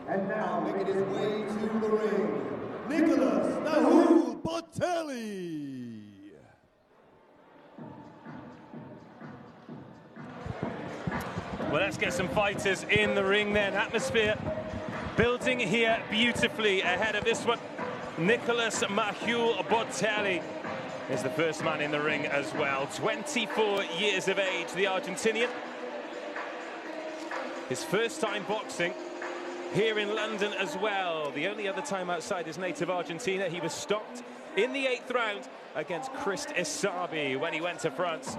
And now making his way to the ring, Николасом Ботелли. Well, let's get some fighters in the ring then. Atmosphere building here beautifully ahead of this one. Nikolasom Ботелли is the first man in the ring as well. 24 years of age, the Argentinian. His first time boxing here in London as well. The only other time outside his native Argentina. He was stopped in the 8th round against Chris Isabi when he went to France.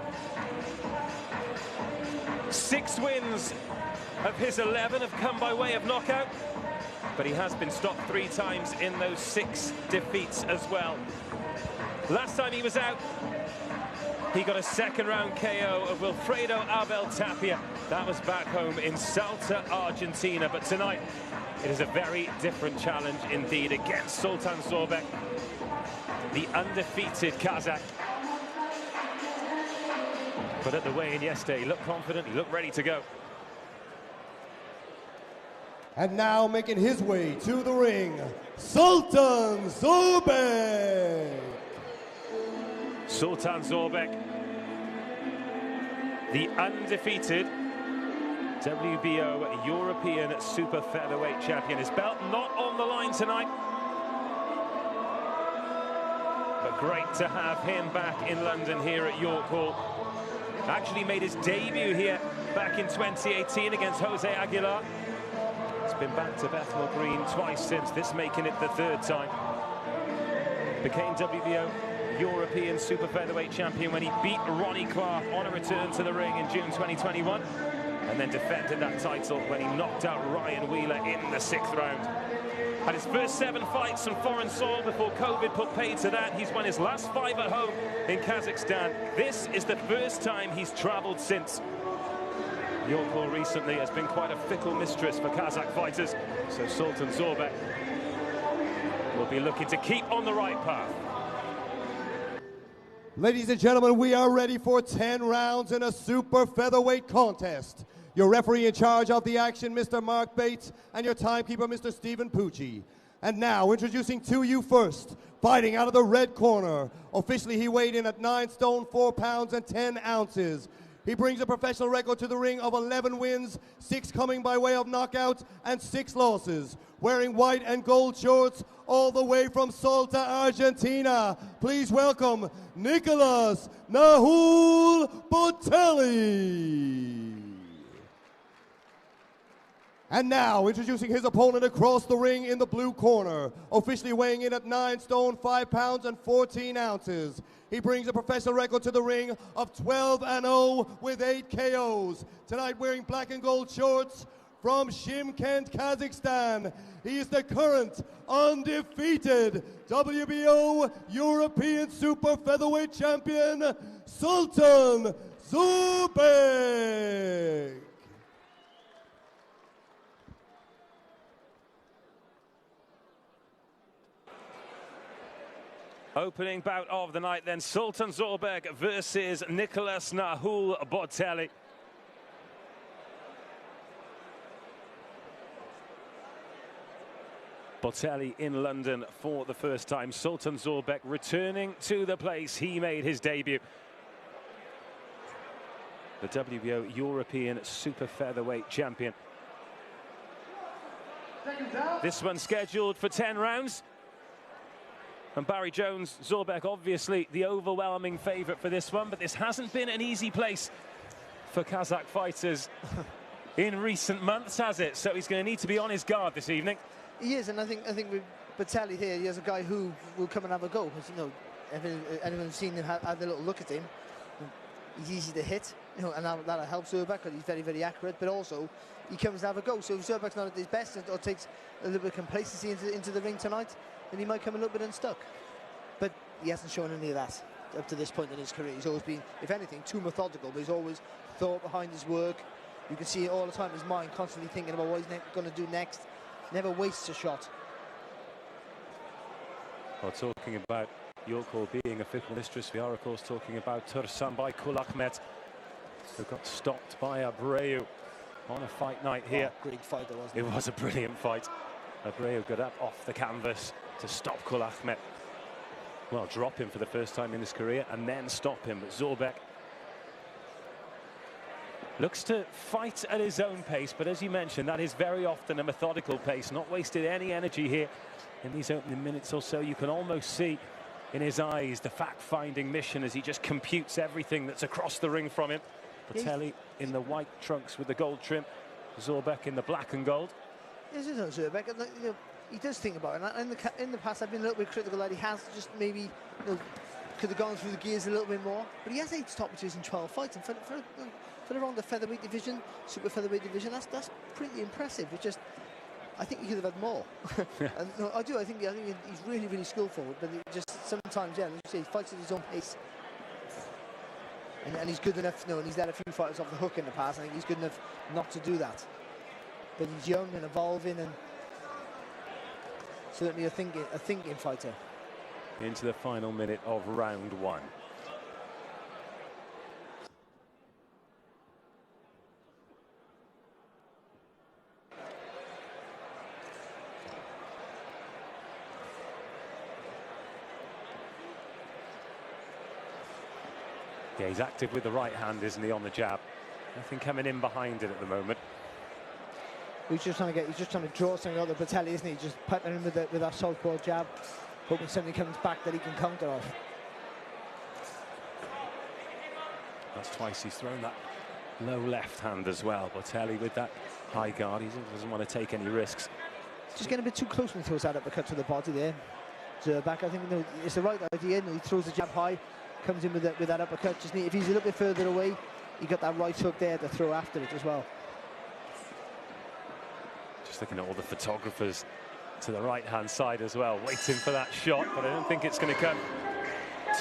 6 wins of his 11 have come by way of knockout, but he has been stopped 3 times in those 6 defeats as well. Last time he was out, he got a 2nd round KO of Wilfredo Abel Tapia. That was back home in Salta, Argentina. But tonight, it is a very different challenge indeed against Sultan Zaurbek, the undefeated Kazakh. But at the weigh-in yesterday, he looked confident, he looked ready to go. And now making his way to the ring, Sultan Zaurbek. Sultan Zaurbek, the undefeated WBO European Super Featherweight champion. His belt not on the line tonight, but great to have him back in London here at York Hall. Actually made his debut here back in 2018 against Jose Aguilar. He's been back to Bethnal Green twice since, this making it the 3rd time. Became WBO European Super Featherweight champion when he beat Ronnie Clark on a return to the ring in June 2021, and then defended that title when he knocked out Ryan Wheeler in the 6th round. Had his first 7 fights on foreign soil before COVID put paid to that. He's won his last 5 at home in Kazakhstan. This is the first time he's travelled since. York Hall recently has been quite a fickle mistress for Kazakh fighters, so Sultan Zaurbek will be looking to keep on the right path. Ladies and gentlemen, we are ready for 10 rounds in a super featherweight contest. Your referee in charge of the action, Mr. Mark Bates, and your timekeeper, Mr. Stephen Pucci. And now, introducing to you first, fighting out of the red corner. Officially, he weighed in at 9 stone, 4 pounds and 10 ounces. He brings a professional record to the ring of 11 wins, 6 coming by way of knockout, and 6 losses. Wearing white and gold shorts all the way from Salta, Argentina. Please welcome Nikolasom Ботелли. And now, introducing his opponent across the ring in the blue corner. Officially weighing in at 9 stone, 5 pounds and 14 ounces. He brings a professional record to the ring of 12-0 with 8 KOs. Tonight wearing black and gold shorts from Shymkent, Kazakhstan. He is the current undefeated WBO European Super Featherweight champion, Sultan Zaurbek. Opening bout of the night then, Sultan Zaurbek versus Nikolasom Ботелли. Ботелli in London for the first time. Sultan Zaurbek returning to the place he made his debut. The WBO European Super Featherweight champion. This one scheduled for 10 rounds. And Barry Jones, Zaurbek obviously the overwhelming favourite for this one, but this hasn't been an easy place for Kazakh fighters in recent months, has it? So he's going to need to be on his guard this evening. He is, and I think with Ботелли here, he has a guy who will come and have a go. As you know, anyone's seen him have a little look at him, he's easy to hit, you know, and that'll help Zaurbek because he's very, very accurate, but also he comes to have a go. So if Zaurbeck's not at his best or takes a little bit of complacency into the ring tonight, then he might come a little bit unstuck. But he hasn't shown any of that up to this point in his career. He's always been, if anything, too methodical, but he's always thought behind his work. You can see it all the time, his mind constantly thinking about what he's going to do next. Never wastes a shot. Well, talking about York Hall being a fickle mistress, we are, of course, talking about Tursunbay Kulahmet, who got stopped by Abreu on a fight night here. Great fight, wasn't it? It was a brilliant fight. Abreu got up off the canvas to stop Kul Ahmed. Well, drop him for the first time in his career and then stop him. But Zaurbeck looks to fight at his own pace, but as you mentioned, that is very often a methodical pace. Not wasted any energy here in these opening minutes or so. You can almost see in his eyes the fact-finding mission as he just computes everything that's across the ring from him. Ботелли in the white trunks with the gold trim, Zaurbeck in the black and gold. This is Zaurbeck, and you know, he does think about it. And in the past, I've been a little bit critical that he has just maybe, you know, could have gone through the gears a little bit more. But he has 8 stoppages in 12 fights, and for around the featherweight division, super featherweight division, that's pretty impressive. It's just, I think he could have had more. And no, I think he's really, really skillful. But it just sometimes, yeah, like you say, he fights at his own pace. And he's good enough, you know, and he's let a few fighters off the hook in the past. I think he's good enough not to do that. But he's young and evolving, and certainly a thinking fighter. Into the final minute of round 1. Yeah, he's active with the right hand, isn't he, on the jab? Nothing coming in behind it at the moment. He's just trying to draw something out of Ботелли, isn't he? Just putting him with that southpaw jab, hoping something comes back that he can counter off. That's twice he's thrown that low left hand as well. Ботелli with that high guard, he doesn't want to take any risks. Just getting a bit too close when he throws that uppercut to the body there. Zaurbeck, I think, you know, it's the right idea. You know, he throws the jab high, comes in with that uppercut. Just if he's a little bit further away, he got that right hook there to throw after it as well. Just looking at all the photographers to the right-hand side as well, waiting for that shot, but I don't think it's going to come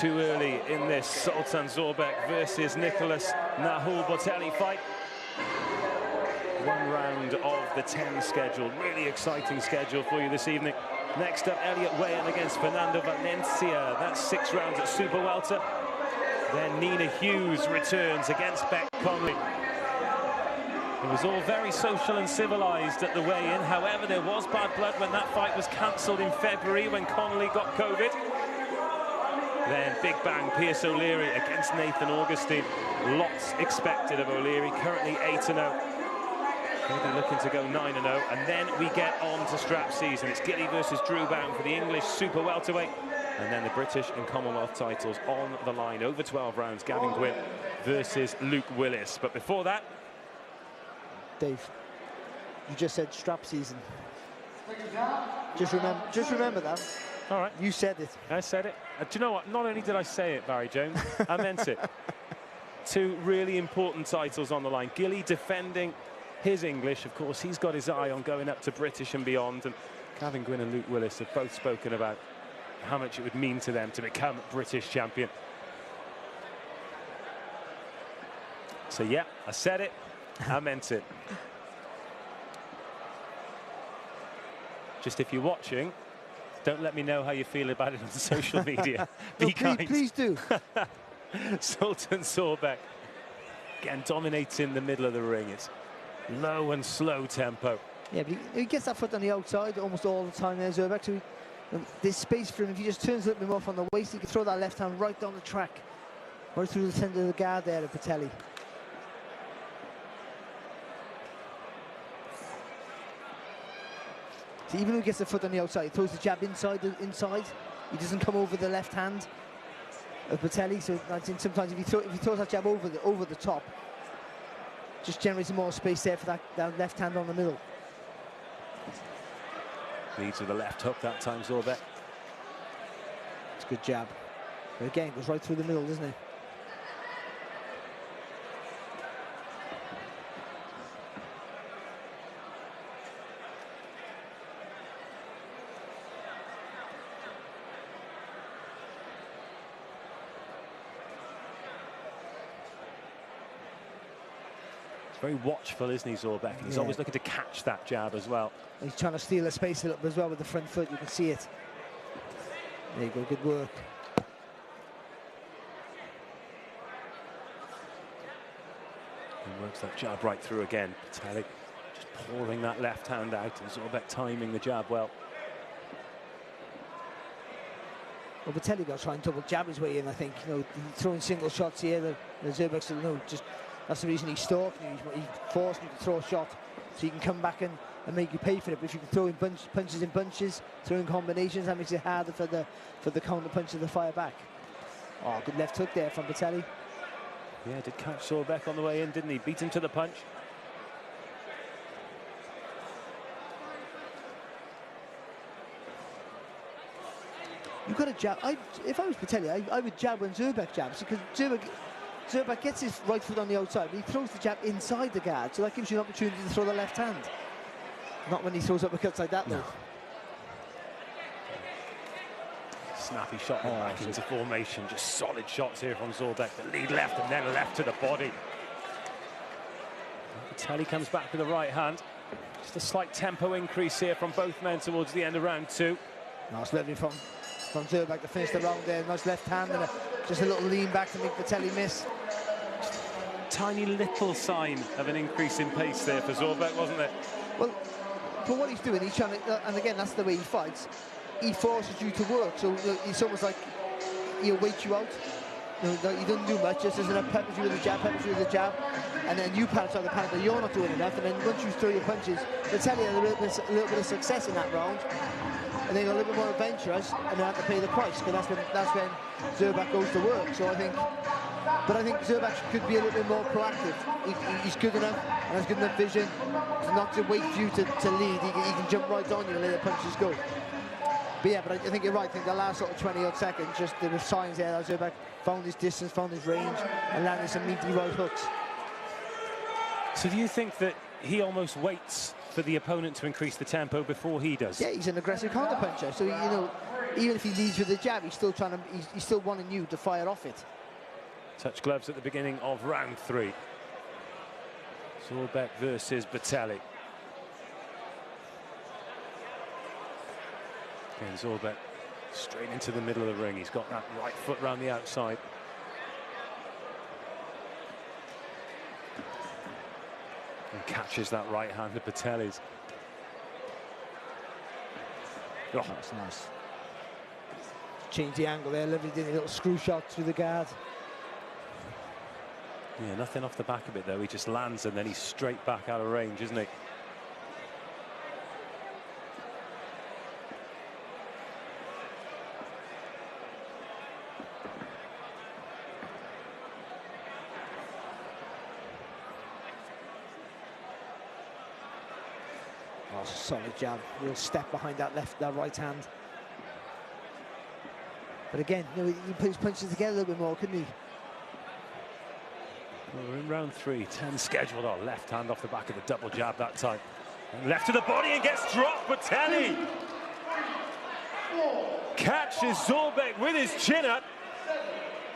too early in this Sultan Zaurbeck versus Nicolas Ботелli fight. 1 round of the 10 scheduled. Really exciting schedule for you this evening. Next up, Elliot Weighan against Fernando Valencia. That's 6 rounds at super welter. Then Nina Hughes returns against Beck Conley. It was all very social and civilized at the weigh-in. However, there was bad blood when that fight was cancelled in February when Conley got COVID. Then Big Bang, Pierce O'Leary against Nathan Augustine. Lots expected of O'Leary, currently 8-0. Maybe looking to go 9-0. And then we get on to strap season. It's Gilly versus Drew Bound for the English super welterweight. And then the British and Commonwealth titles on the line. Over 12 rounds, Gavin Gwynn versus Luke Willis. But before that, Dave, you just said strap season. Just remember that. All right. You said it. I said it. Do you know what? Not only did I say it, Barry Jones, I meant it. 2 really important titles on the line. Gilly defending his English. Of course, he's got his eye on going up to British and beyond. And Gavin Gwynn and Luke Willis have both spoken about how much it would mean to them to become British champion. So, yeah, I said it. I meant it. Just if you're watching, don't let me know how you feel about it on social media. Be kind. Please do. Sultan Zaurbeck again dominating the middle of the ring. It's low and slow tempo. Yeah, but he gets that foot on the outside almost all the time there, Zaurbeck. So there's space for him. If he just turns a little bit more from the waist, he can throw that left hand right down the track, right through the centre of the guard there at Ботелli. So even when he gets the foot on the outside, he throws the jab inside. He doesn't come over the left hand of Ботелli. So I think sometimes if he throws that jab over the top, just generates more space there for that left hand on the middle. Leads with the left hook that time, Zaurbeck. It's a good jab. But again, it goes right through the middle, doesn't it? Very watchful, isn't he, Zaurbeck? He's always looking to catch that jab as well. He's trying to steal the space a little bit as well with the front foot. You can see it. There you go, good work. Works that jab right through again. Ботелли just pouring that left hand out, and Zaurбек timing the jab well. Well, Ботелли got to try and double jab his way in, I think. You know, throwing single shots here. The Zaurбek's, you know, just that's the reason he stalked. He forced you to throw a shot so you can come back and make you pay for it. But if you can throw in punches in bunches, throwing combinations, that makes it harder for the counter puncher to fire back. Oh, good left hook there from Ботелли. Yeah, did catch Zaurбек on the way in, didn't he? Beat him to the punch. You've got to jab. If I was Ботелli, I would jab when Zaurбek jabs, because Zaurбek gets his right foot on the outside, but he throws the jab inside the guard, so that gives you an opportunity to throw the left hand. Not when he throws uppercuts like that, though. No. Snappy shot back into formation. Just solid shots here from Zaurбek. The lead left and then left to the body. Ботелли comes back with the right hand. Just a slight tempo increase here from both men towards the end of round two. Nice lovely from Zaurбek to finish the round there. Nice left hand and just a little lean back to make Ботелli miss. Tiny little sign of an increase in pace there for Zaurбek, wasn't there? Well, for what he's doing, he's trying to, and again, that's the way he fights. He forces you to work, so it's almost like he'll wait you out. You know, he doesn't do much, just as enough peppers you with a jab, and then you pat on the panic that you're not doing enough, and then once you throw your punches, Ботелli had a little bit of success in that round, and then a little bit more adventurous, and they have to pay the price, because that's when Zaurбek goes to work. So I think Zaurбek could be a little bit more proactive. He's good enough and has good enough vision not to wait for you to lead. He can jump right on you and let the punches go. But yeah, but I think you're right. I think the last sort of 20-odd seconds, just there were signs there that Zaurбek found his distance, found his range, and landed some meaty right hooks. So do you think that he almost waits for the opponent to increase the tempo before he does? Yeah, he's an aggressive counter puncher. So, you know, even if he leads with the jab, he's still wanting you to fire off it. Touch gloves at the beginning of round three. Zaurбek versus Ботелли. Again, Zaurбek straight into the middle of the ring. He's got that right foot round the outside. And catches that right hand of Ботелli's. Oh, that's nice. Change the angle there, lovely, did a little screw shot through the guard. Yeah, nothing off the back of it though. He just lands and then he's straight back out of range, isn't he? Oh, it's a solid jab. Real step behind that right hand. But again, you know, he put his punches together a little bit more, couldn't he? Well, we're in round three, 10 scheduled. Oh, left hand off the back of the double jab that time. And left to the body and gets dropped. Ботелли catches Zaurбek with his chin up,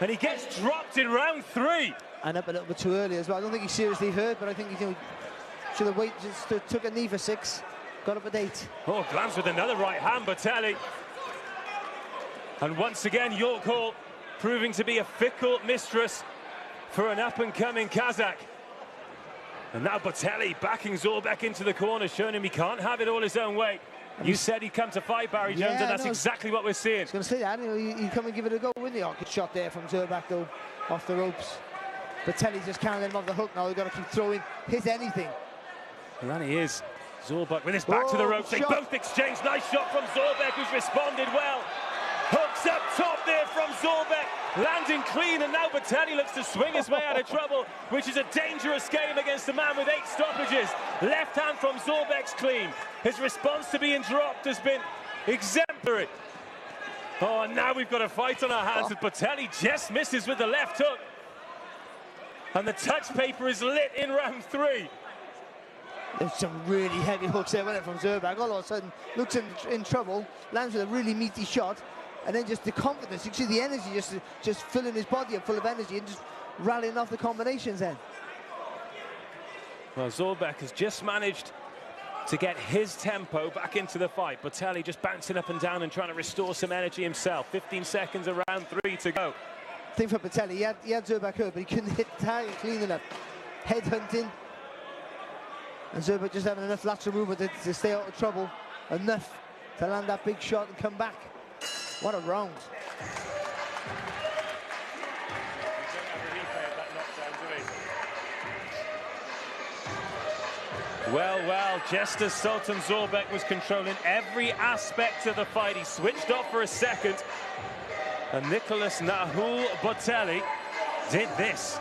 and he gets dropped in round three. And up a little bit too early as well. I don't think he's seriously hurt, but I think he should have waited, just took a knee for 6, got up at 8. Oh, glance with another right hand, Ботелли. And once again, York Hall proving to be a fickle mistress for an up-and-coming Kazakh. And now Ботелli backing Zaurбek into the corner, showing him he can't have it all his own way. You said he'd come to fight, Barry Jones, and that's exactly what we're seeing. I was going to say that, you know, you come and give it a go, wouldn't you? Oh, good shot there from Zaurбek, though, off the ropes. Ботелli just can't let him off the hook now. They've got to keep throwing, hit anything. And then he is. Zaurбek with his back to the ropes. They both exchange. Nice shot from Zaurбek, who's responded well. Hooks up top there from Zaurбek, landing clean, and now Ботелli looks to swing his way out of trouble, which is a dangerous game against a man with 8 stoppages. Left hand from Zaurбek's clean. His response to being dropped has been exemplary. Oh, and now we've got a fight on our hands, and Ботелli just misses with the left hook. And the touch paper is lit in round three. There's some really heavy hooks there, wasn't it, from Zaurбek? All of a sudden, looks in trouble, lands with a really meaty shot, and then just the confidence, you can see the energy just filling his body up full of energy and just rallying off the combinations then. Well, Zaurбek has just managed to get his tempo back into the fight. Ботелli just bouncing up and down and trying to restore some energy himself. 15 seconds around 3 to go. I think for Ботелli, he had Zaurбek hurt, but he couldn't hit the target clean enough. headhunting. And Zaurbek just having enough lateral movement to stay out of trouble, enough to land that big shot and come back. What a round. Well, just as Sultan Zaurbek was controlling every aspect of the fight, he switched off for a second, and Nicolás Botelli did this.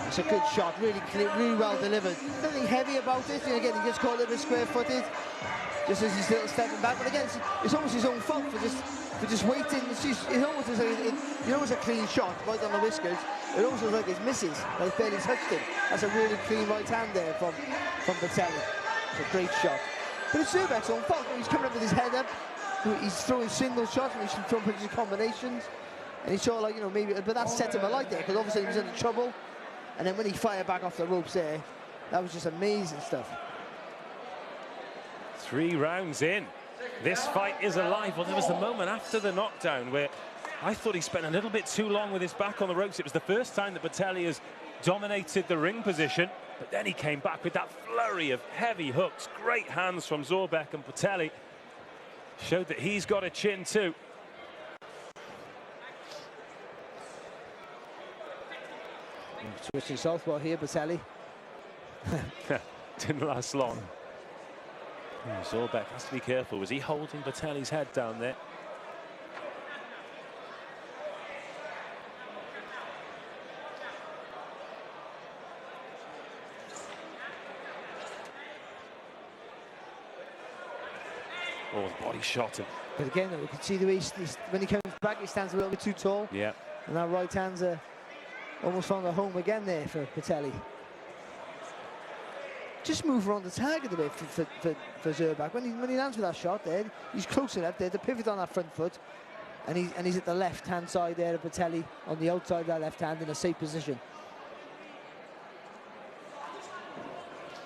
It's a good shot, really clear, really well delivered. Nothing heavy about it. You know, again, he gets caught a little bit square-footed, just as he's still stepping back. But again, it's almost his own fault for just waiting. It's almost as you know, it's a clean shot right on the whiskers. It almost looks like it misses, like barely touched him. That's a really clean right hand there from Botelli. It's a great shot. But it's Zaurbek's own fault. He's coming up with his head up. He's throwing single shots and he's throwing pretty combinations. And he's sort of like, you know, maybe, but that set him alight there because obviously he was in trouble. And then when he fired back off the ropes there, that was just amazing stuff. 3 rounds in. This fight is alive. Well, there was the moment after the knockdown where I thought he spent a little bit too long with his back on the ropes. It was the first time that Botelli has dominated the ring position, but then he came back with that flurry of heavy hooks. Great hands from Zaurbek, and Botelli showed that he's got a chin too. Switching southpaw here, Botelli. Didn't last long. Zaurbek has to be careful. Was he holding Botelli's head down there? Oh, the body shot him. But again, you can see the way when he comes back, he stands a little bit too tall. Yeah. And that right hand's almost found a home again there for Botelli. Just move around the target a bit for Zaurbek. When he lands with that shot there, he's close enough there to pivot on that front foot, and he's at the left-hand side there of Botelli, on the outside of that left hand in a safe position.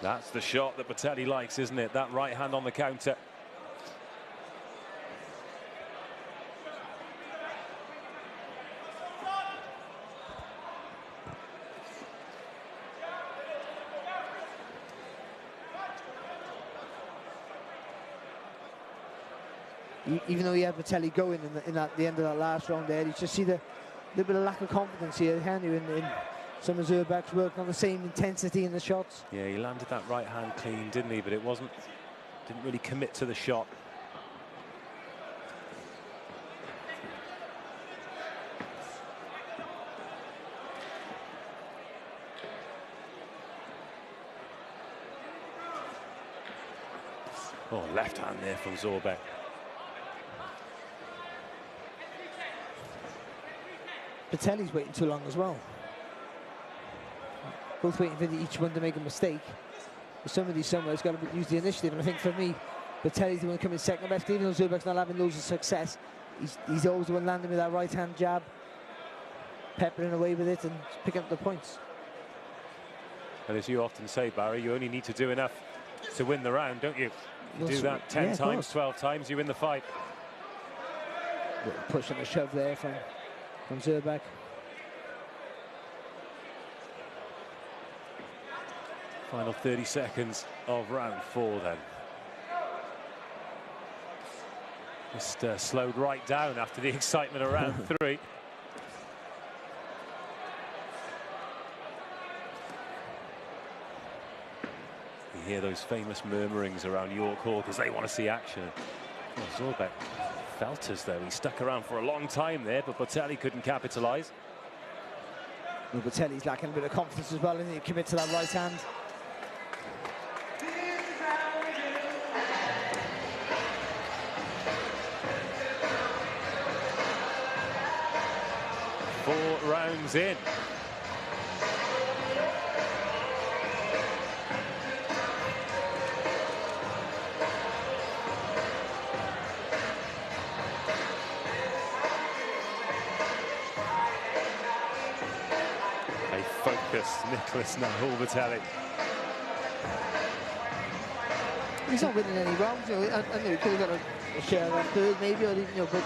That's the shot that Botelli likes, isn't it? That right hand on the counter. Even though he had Botelli going in the end of that last round there, you just see the little bit of lack of confidence here, can you, in some of Zaurbek's working on the same intensity in the shots. Yeah, he landed that right hand clean, didn't he? But it didn't really commit to the shot. Oh, left hand there from Zaurbek. Botelli's waiting too long as well. Both waiting for each one to make a mistake. But somebody somewhere's got to use the initiative, and I think for me, Botelli's the one coming second best. Even though Zaurbek's not having loads of success, he's always the one landing with that right-hand jab, peppering away with it and picking up the points. And as you often say, Barry, you only need to do enough to win the round, don't you? You do that 10 times, 12 times, you win the fight. Push and a shove there from Zaurbek. Final 30 seconds of round 4 then. Just slowed right down after the excitement of round 3. You hear those famous murmurings around York Hall because they want to see action. Well, Zaurbek felt as though he stuck around for a long time there, but Botelli couldn't capitalise. Well, Botelli's lacking a bit of confidence as well, and he commit to that right hand. Four rounds in. Nicolás Botelli. He's not winning any rounds, you know. I know he could have got a share of that third, maybe, or even, you know, but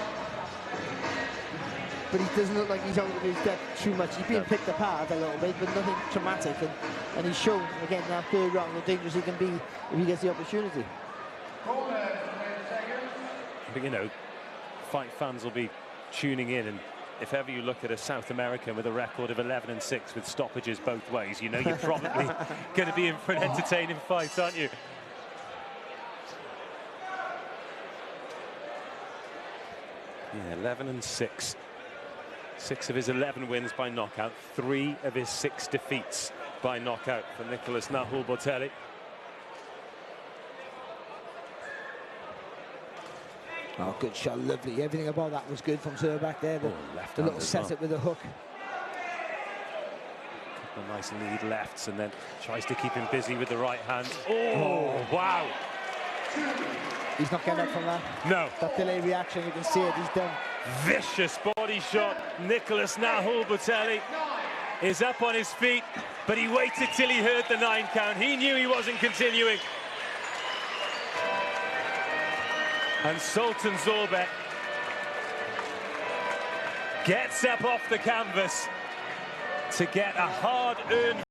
but he doesn't look like he's out of his depth too much. He's being picked apart a little bit, but nothing traumatic, and he's shown again in that third round how dangerous he can be if he gets the opportunity. But you know, fight fans will be tuning in, and if ever you look at a South American with a record of 11-6 with stoppages both ways, you know you're probably going to be in for an entertaining fight, aren't you? Yeah, 11-6. 6 of his 11 wins by knockout, 3 of his 6 defeats by knockout for Nikolasom Ботелли. Oh, good shot, lovely. Everything about that was good from Zaurbek there. The little setup with the hook. Couple of nice lead lefts, and then tries to keep him busy with the right hand. Oh, wow. He's not getting up from that. No. That delay reaction, you can see it, he's done. Vicious body shot. Nikolasom Ботелли is up on his feet, but he waited till he heard the 9 count. He knew he wasn't continuing. And Sultan Zaurbek gets up off the canvas to get a hard-earned